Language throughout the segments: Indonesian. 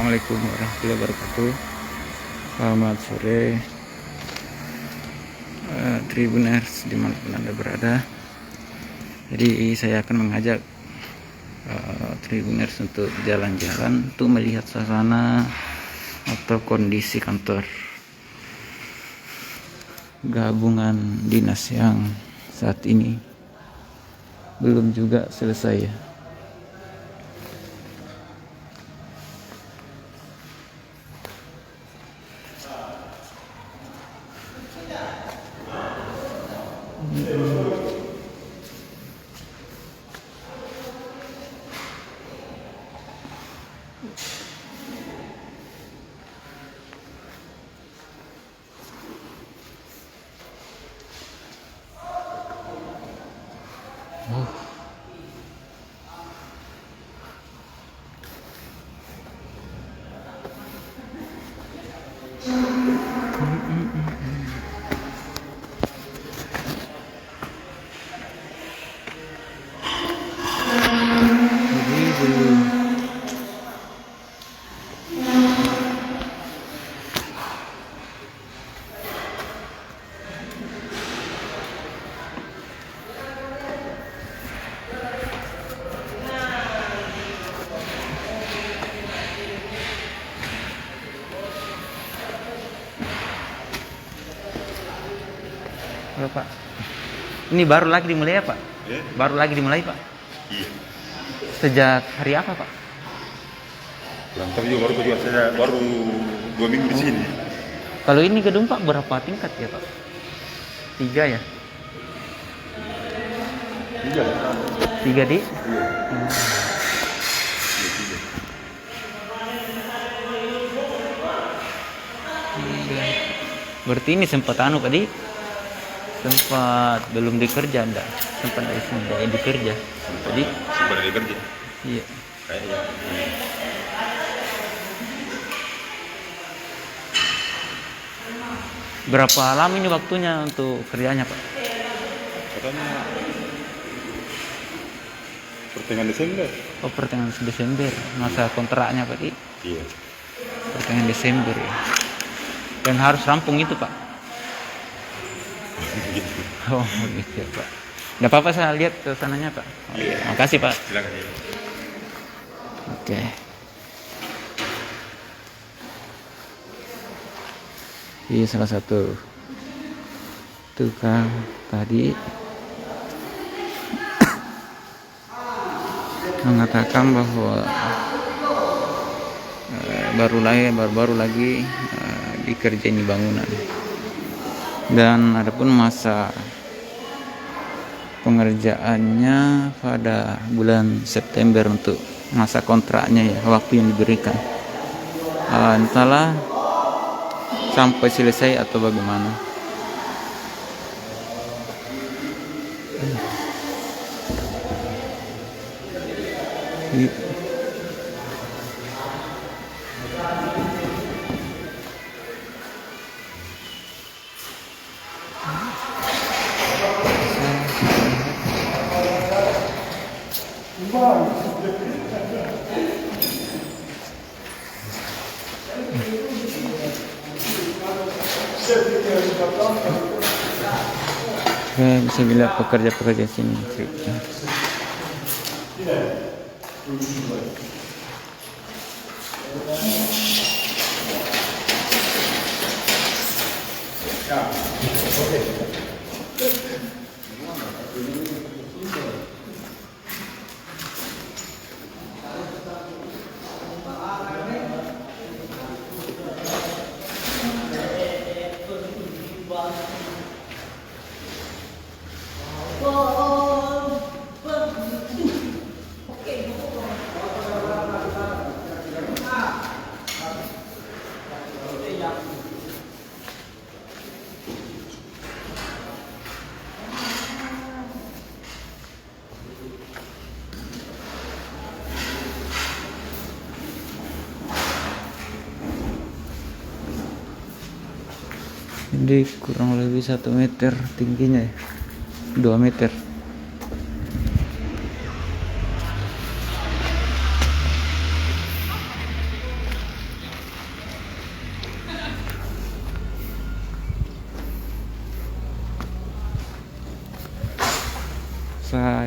Assalamualaikum warahmatullahi wabarakatuh. Selamat sore, Tribuners dimanapun Anda berada. Jadi saya akan mengajak Tribuners untuk jalan-jalan untuk melihat suasana atau kondisi kantor gabungan dinas yang saat ini belum juga selesai ya. Halo Pak, ini baru lagi dimulai ya Pak? Ya? Baru lagi dimulai Pak? Iya. Sejak hari apa Pak? Kurang tahu juga saya baru 2 minggu di sini. Kalau ini gedung Pak berapa tingkat ya Pak? 3 ya? 3. 3 di? Iya. Berarti ini sempat Pak di? Sempat belum dikerja enggak? Sempat dikerja. Tadi? Sempat dikerja. Iya. Kayaknya. Berapa lama ini waktunya untuk kerjanya Pak? Katanya pertengahan Desember. Oh, pertengahan Desember masa kontraknya Pak di? Iya. Pertengahan Desember ya. Dan harus rampung itu Pak? Gitu. Oh gitu ya Pak. Nggak apa-apa saya lihat ke sananya Pak. Oh, iya. Makasih Pak. Silakan. Ya. Oke. Ini salah satu tukang tadi mengatakan bahwa baru lagi dikerjain bangunan. Dan adapun masa pengerjaannya pada bulan September untuk masa kontraknya ya, waktu yang diberikan. Entahlah sampai selesai atau bagaimana. Saya bisa bilang pekerja-pekerja sini. Jadi kurang lebih 1 meter tingginya ya, 2 meter.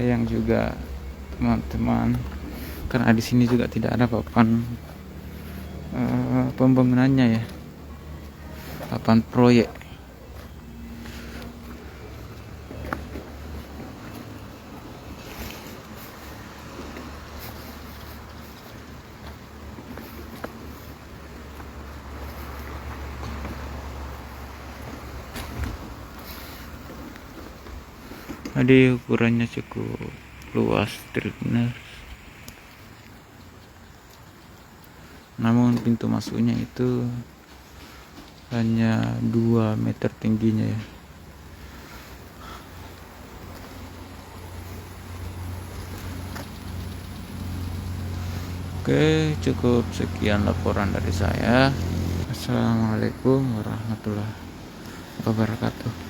sayang juga teman-teman, karena di sini juga tidak ada papan pembangunannya ya, papan proyek. Jadi ukurannya cukup luas tribuners, namun pintu masuknya itu hanya 2 meter tingginya ya. Oke, cukup sekian laporan dari saya. Assalamualaikum warahmatullahi wabarakatuh.